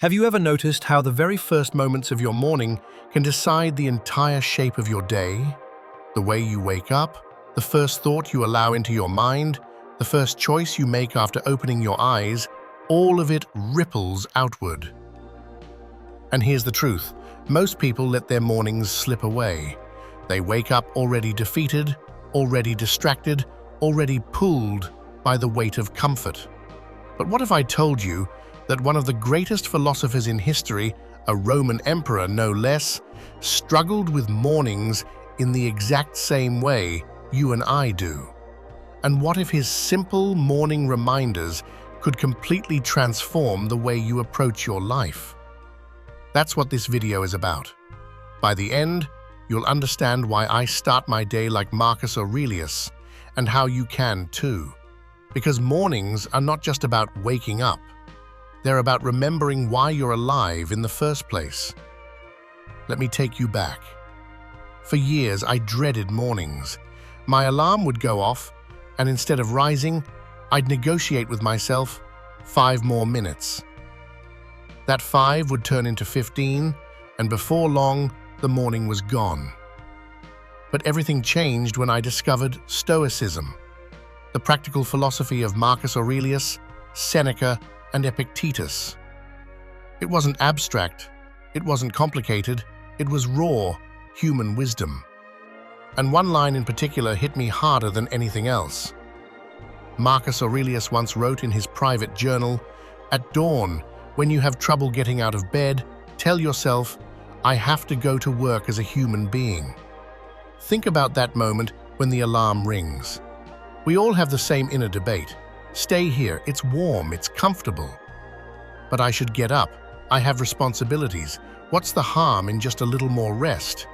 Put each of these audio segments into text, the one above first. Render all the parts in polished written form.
Have you ever noticed how the very first moments of your morning can decide the entire shape of your day? The way you wake up, the first thought you allow into your mind, the first choice you make after opening your eyes, all of it ripples outward. And here's the truth. Most people let their mornings slip away. They wake up already defeated, already distracted, already pulled by the weight of comfort. But what if I told you that one of the greatest philosophers in history, a Roman emperor no less, struggled with mornings in the exact same way you and I do? And what if his simple morning reminders could completely transform the way you approach your life? That's what this video is about. By the end, you'll understand why I start my day like Marcus Aurelius, and how you can too. Because mornings are not just about waking up. They're about remembering why you're alive in the first place. Let me take you back. For years, I dreaded mornings. My alarm would go off, and instead of rising, I'd negotiate with myself 5 more minutes. That 5 would turn into 15, and before long, the morning was gone. But everything changed when I discovered Stoicism, the practical philosophy of Marcus Aurelius, Seneca, and Epictetus. It wasn't abstract, it wasn't complicated, it was raw, human wisdom. And one line in particular hit me harder than anything else. Marcus Aurelius once wrote in his private journal, "At dawn, when you have trouble getting out of bed, tell yourself, 'I have to go to work as a human being.'" Think about that moment when the alarm rings. We all have the same inner debate. Stay here, it's warm, it's comfortable. But I should get up, I have responsibilities. What's the harm in just a little more rest?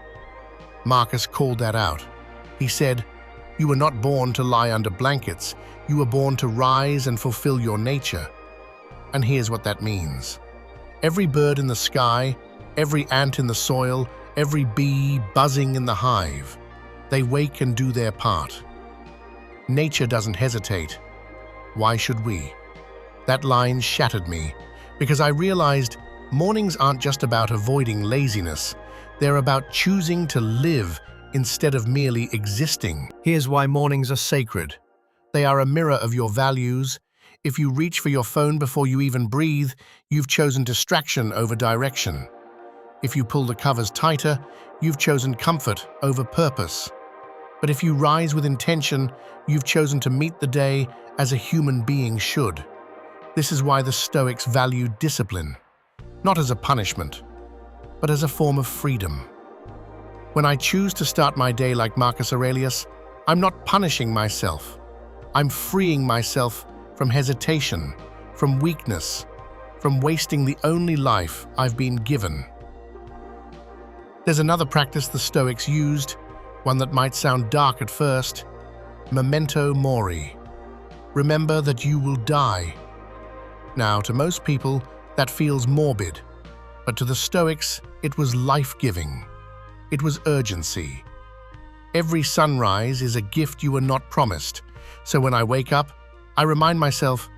Marcus called that out. He said, "You were not born to lie under blankets, you were born to rise and fulfill your nature." And here's what that means. Every bird in the sky, every ant in the soil, every bee buzzing in the hive, they wake and do their part. Nature doesn't hesitate. Why should we? That line shattered me, because I realized mornings aren't just about avoiding laziness. They're about choosing to live instead of merely existing. Here's why mornings are sacred. They are a mirror of your values. If you reach for your phone before you even breathe, you've chosen distraction over direction. If you pull the covers tighter, you've chosen comfort over purpose. But if you rise with intention, you've chosen to meet the day as a human being should. This is why the Stoics valued discipline, not as a punishment, but as a form of freedom. When I choose to start my day like Marcus Aurelius, I'm not punishing myself. I'm freeing myself from hesitation, from weakness, from wasting the only life I've been given. There's another practice the Stoics used, one that might sound dark at first: memento mori. Remember that you will die. Now, to most people, that feels morbid, but to the Stoics, it was life-giving. It was urgency. Every sunrise is a gift you were not promised, so when I wake up, I remind myself,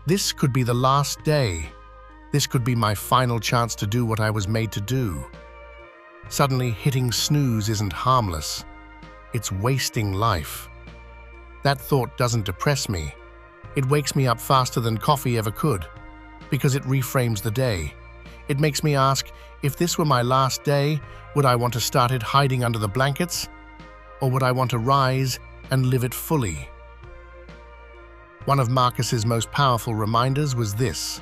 this could be the last day. This could be my final chance to do what I was made to do. Suddenly, hitting snooze isn't harmless. It's wasting life. That thought doesn't depress me. It wakes me up faster than coffee ever could, because it reframes the day. It makes me ask, if this were my last day, would I want to start it hiding under the blankets? Or would I want to rise and live it fully? One of Marcus's most powerful reminders was this: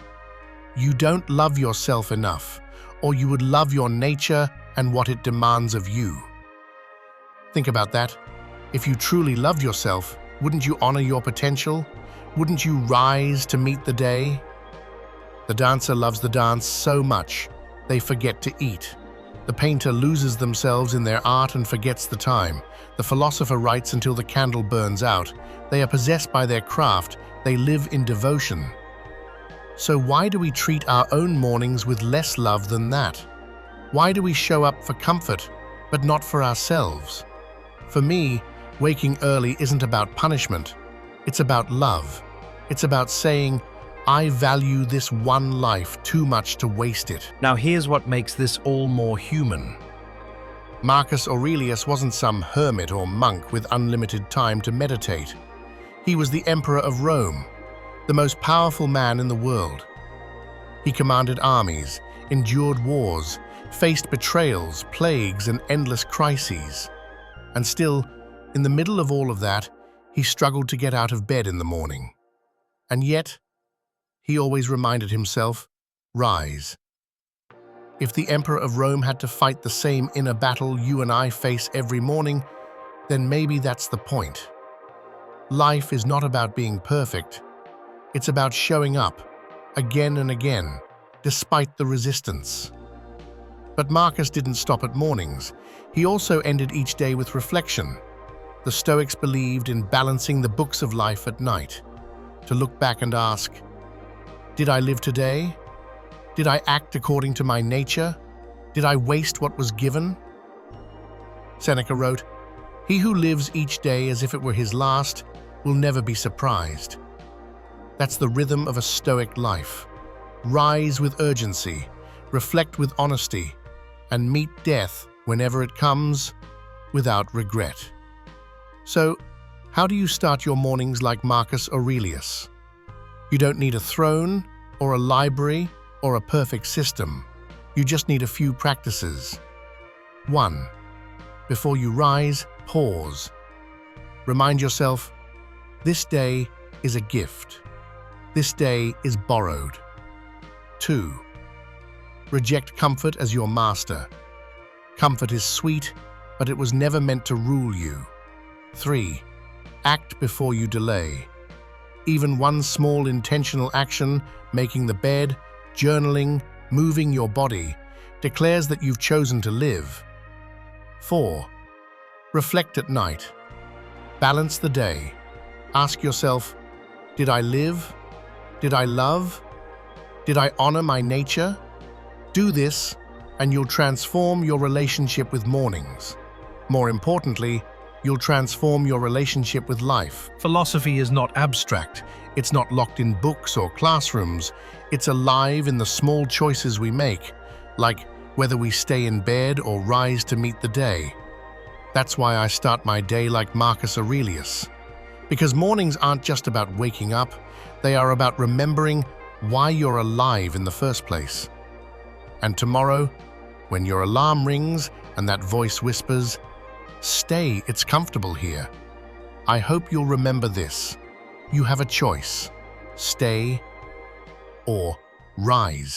you don't love yourself enough, or you would love your nature and what it demands of you. Think about that. If you truly loved yourself, wouldn't you honor your potential? Wouldn't you rise to meet the day? The dancer loves the dance so much, they forget to eat. The painter loses themselves in their art and forgets the time. The philosopher writes until the candle burns out. They are possessed by their craft. They live in devotion. So why do we treat our own mornings with less love than that? Why do we show up for comfort, but not for ourselves? For me, waking early isn't about punishment. It's about love. It's about saying, I value this one life too much to waste it. Now here's what makes this all more human. Marcus Aurelius wasn't some hermit or monk with unlimited time to meditate. He was the emperor of Rome, the most powerful man in the world. He commanded armies, endured wars, faced betrayals, plagues, and endless crises. And still, in the middle of all of that, he struggled to get out of bed in the morning. And yet, he always reminded himself, rise. If the Emperor of Rome had to fight the same inner battle you and I face every morning, then maybe that's the point. Life is not about being perfect. It's about showing up, again and again, despite the resistance. But Marcus didn't stop at mornings. He also ended each day with reflection. The Stoics believed in balancing the books of life at night, to look back and ask, did I live today? Did I act according to my nature? Did I waste what was given? Seneca wrote, "He who lives each day as if it were his last will never be surprised." That's the rhythm of a Stoic life. Rise with urgency, reflect with honesty, and meet death whenever it comes without regret. So, how do you start your mornings like Marcus Aurelius? You don't need a throne or a library or a perfect system. You just need a few practices. 1. Before you rise, pause. Remind yourself, this day is a gift. This day is borrowed. 2. Reject comfort as your master. Comfort is sweet, but it was never meant to rule you. 3. Act before you delay. Even one small intentional action, making the bed, journaling, moving your body, declares that you've chosen to live. 4. Reflect at night. Balance the day. Ask yourself, did I live? Did I love? Did I honor my nature? Do this, and you'll transform your relationship with mornings. More importantly, you'll transform your relationship with life. Philosophy is not abstract. It's not locked in books or classrooms. It's alive in the small choices we make, like whether we stay in bed or rise to meet the day. That's why I start my day like Marcus Aurelius. Because mornings aren't just about waking up, they are about remembering why you're alive in the first place. And tomorrow, when your alarm rings and that voice whispers, "Stay, it's comfortable here," I hope you'll remember this. You have a choice: stay or rise.